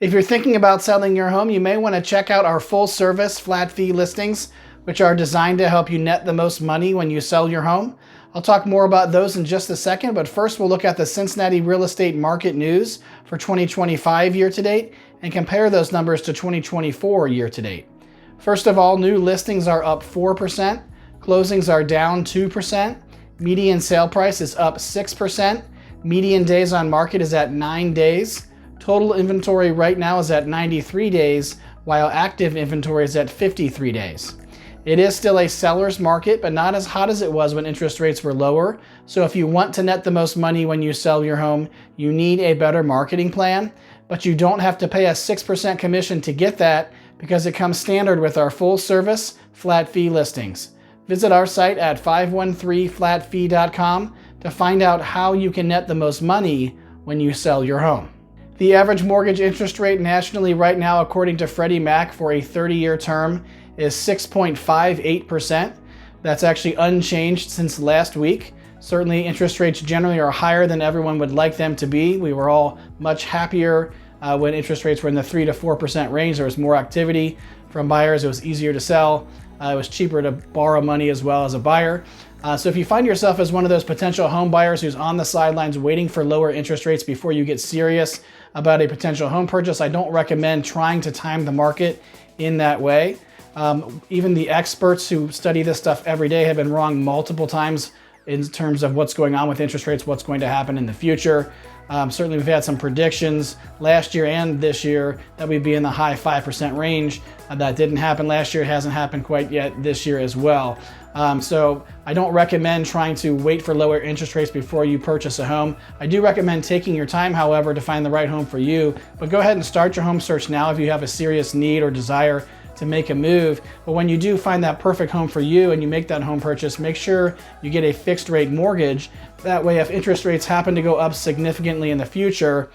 If you're thinking about selling your home, you may want to check out our full service flat fee listings, which are designed to help you net the most money when you sell your home. I'll talk more about those in just a second, but first we'll look at the Cincinnati real estate market news for 2025 year to date and compare those numbers to 2024 year to date. First of all, new listings are up 4%, closings are down 2%, median sale price is up 6%, median days on market is at 9 days, total inventory right now is at 93 days, while active inventory is at 53 days. It is still a seller's market, but not as hot as it was when interest rates were lower. So if you want to net the most money when you sell your home, you need a better marketing plan, but you don't have to pay a 6% commission to get that because it comes standard with our full service flat fee listings. Visit our site at 513flatfee.com to find out how you can net the most money when you sell your home. The average mortgage interest rate nationally right now, according to Freddie Mac for a 30-year term, is 6.58%. That's actually unchanged since last week. Certainly interest rates generally are higher than everyone would like them to be. We were all much happier when interest rates were in the 3 to 4% range. There was more activity from buyers. It was easier to sell. It was cheaper to borrow money as well as a buyer. So if you find yourself as one of those potential home buyers who's on the sidelines waiting for lower interest rates before you get serious about a potential home purchase, I don't recommend trying to time the market in that way. Even the experts who study this stuff every day have been wrong multiple times in terms of what's going on with interest rates, what's going to happen in the future. Certainly we've had some predictions last year and this year that we'd be in the high 5% range. That didn't happen last year. It hasn't happened quite yet this year as well. So I don't recommend trying to wait for lower interest rates before you purchase a home. I do recommend taking your time, however, to find the right home for you. But go ahead and start your home search now if you have a serious need or desire to make a move. But when you do find that perfect home for you and you make that home purchase, make sure you get a fixed rate mortgage. That way, if interest rates happen to go up significantly in the future,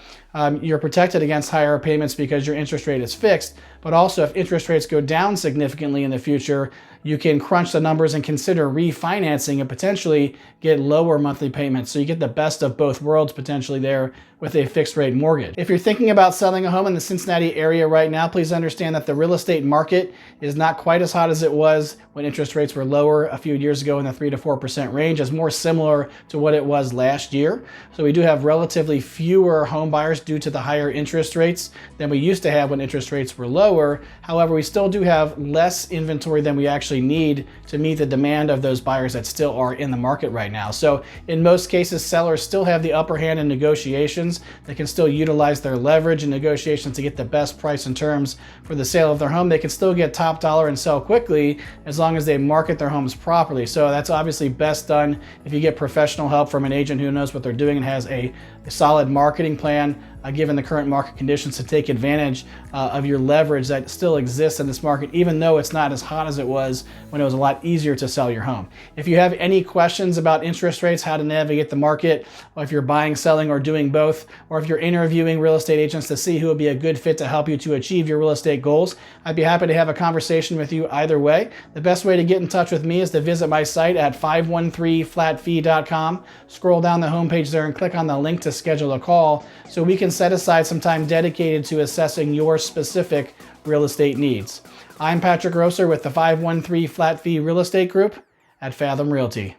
you're protected against higher payments because your interest rate is fixed. But also, if interest rates go down significantly in the future, you can crunch the numbers and consider refinancing and potentially get lower monthly payments. So you get the best of both worlds potentially there with a fixed rate mortgage. If you're thinking about selling a home in the Cincinnati area right now, please understand that the real estate market is not quite as hot as it was when interest rates were lower a few years ago in the 3 to 4% range. It's more similar to what it was last year. So we do have relatively fewer home buyers due to the higher interest rates than we used to have when interest rates were lower. However, we still do have less inventory than we actually need to meet the demand of those buyers that still are in the market right now. So in most cases, sellers still have the upper hand in negotiations. They can still utilize their leverage in negotiations to get the best price and terms for the sale of their home. They can still get top dollar and sell quickly as long as they market their homes properly. So that's obviously best done if you get professional help from an agent who knows what they're doing and has a solid marketing plan, given the current market conditions, to take advantage of your leverage that still exists in this market, even though it's not as hot as it was when it was a lot easier to sell your home. If you have any questions about interest rates, how to navigate the market, or if you're buying, selling, or doing both, or if you're interviewing real estate agents to see who would be a good fit to help you to achieve your real estate goals, I'd be happy to have a conversation with you either way. The best way to get in touch with me is to visit my site at 513flatfee.com. Scroll down the homepage there and click on the link to schedule a call so we can set aside some time dedicated to assessing your specific real estate needs. I'm Patrick Grosser with the 513 Flat Fee Real Estate Group at Fathom Realty.